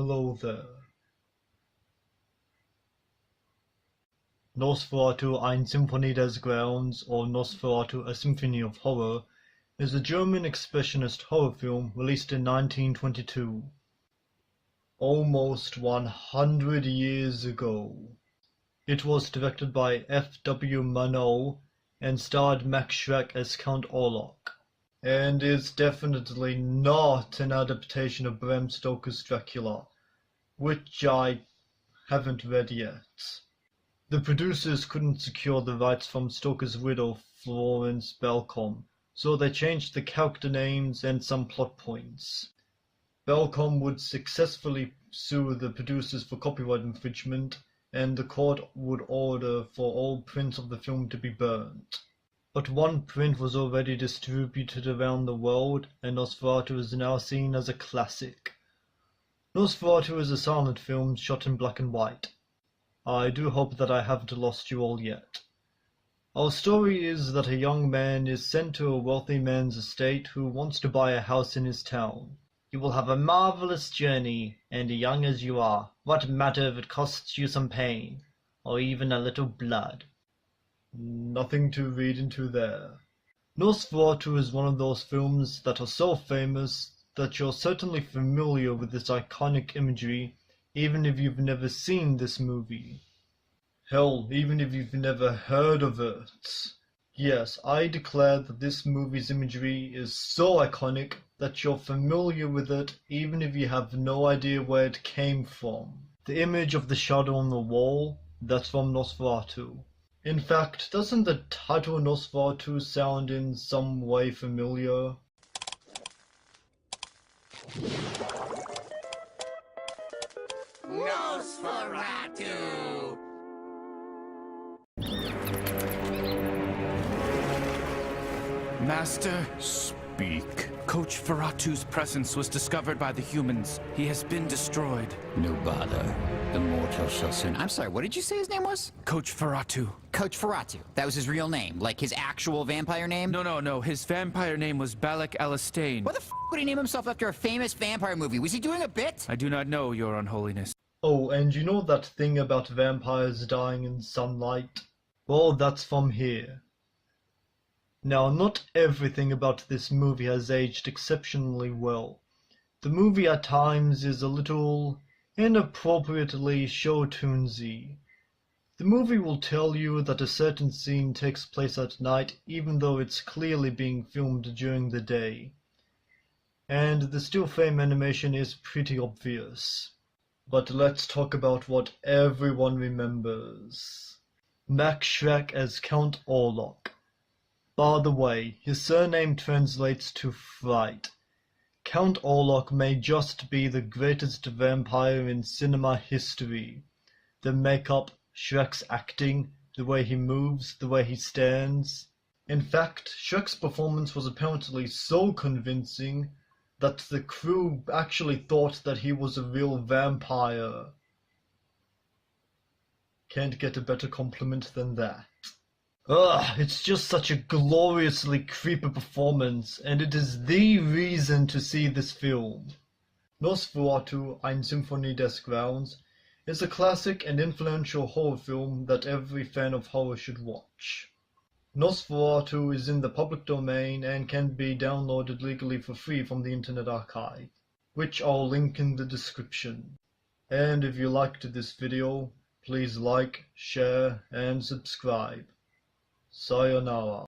Hello there. Nosferatu, eine Symphonie des Grauens, or Nosferatu, a Symphony of Horror, is a German expressionist horror film released in 1922. Almost 100 years ago. It was directed by F.W. Murnau and starred Max Schreck as Count Orlok, and is definitely not an adaptation of Bram Stoker's Dracula, which I haven't read yet. The producers couldn't secure the rights from Stoker's widow Florence Balcom, so they changed the character names and some plot points. Balcom would successfully sue the producers for copyright infringement, and the court would order for all prints of the film to be burnt. But one print was already distributed around the world, and Nosferatu is now seen as a classic. Nosferatu is a silent film shot in black and white. I do hope that I haven't lost you all yet. Our story is that a young man is sent to a wealthy man's estate who wants to buy a house in his town. You will have a marvelous journey, and young as you are, what matter if it costs you some pain, or even a little blood? Nothing to read into there. Nosferatu is one of those films that are so famous that you're certainly familiar with its iconic imagery, even if you've never seen this movie. Hell, even if you've never heard of it. Yes, I declare that this movie's imagery is so iconic that you're familiar with it even if you have no idea where it came from. The image of the shadow on the wall, that's from Nosferatu. In fact, doesn't the title Nosferatu sound in some way familiar? Nosferatu! Master, speak. Coach Ferratu's presence was discovered by the humans. He has been destroyed. No bother. The mortal shall soon. I'm sorry, what did you say his name was? Coach Ferratu. Coach Ferratu. That was his real name, like his actual vampire name? No. His vampire name was Balak Alastane. What the f would he name himself after a famous vampire movie? Was he doing a bit? I do not know, Your Unholiness. Oh, and you know that thing about vampires dying in sunlight? Well, that's from here. Now, not everything about this movie has aged exceptionally well. The movie at times is a little inappropriately show-tunesy. The movie will tell you that a certain scene takes place at night even though it's clearly being filmed during the day. And the still frame animation is pretty obvious. But let's talk about what everyone remembers. Max Schreck as Count Orlok. By the way, his surname translates to fright. Count Orlok may just be the greatest vampire in cinema history. The makeup, Schreck's acting, the way he moves, the way he stands. In fact, Schreck's performance was apparently so convincing that the crew actually thought that he was a real vampire. Can't get a better compliment than that. Ugh, it's just such a gloriously creepy performance, and it is the reason to see this film. Nosferatu, eine Symphonie des Grauens, is a classic and influential horror film that every fan of horror should watch. Nosferatu is in the public domain and can be downloaded legally for free from the Internet Archive, which I'll link in the description. And if you liked this video, please like, share, and subscribe. Sayonara.